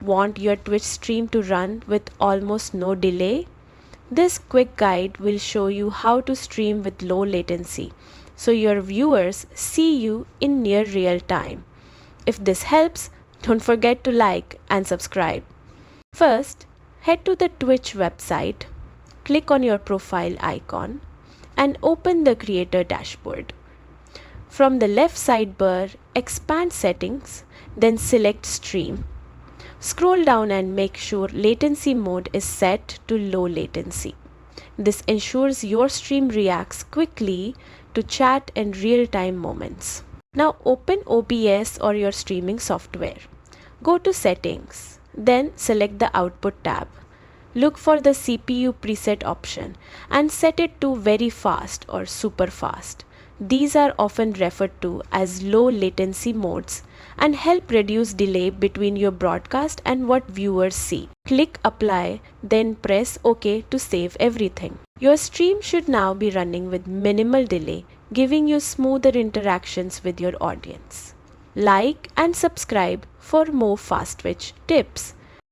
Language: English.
Want your Twitch stream to run with almost no delay? This quick guide will show you how to stream with low latency, so your viewers see you in near real time. If this helps, don't forget to like and subscribe. First, head to the Twitch website, click on your profile icon, and open the creator dashboard. From the left sidebar, expand settings, then select stream. Scroll down and make sure latency mode is set to low latency. This ensures your stream reacts quickly to chat and real-time moments. Now open OBS or your streaming software. Go to settings, then select the output tab. Look for the CPU preset option and set it to very fast or super fast. These are often referred to as low latency modes and help reduce delay between your broadcast and what viewers see. Click apply, then press OK to save everything. Your stream should now be running with minimal delay, giving you smoother interactions with your audience. Like and subscribe for more fast Twitch tips.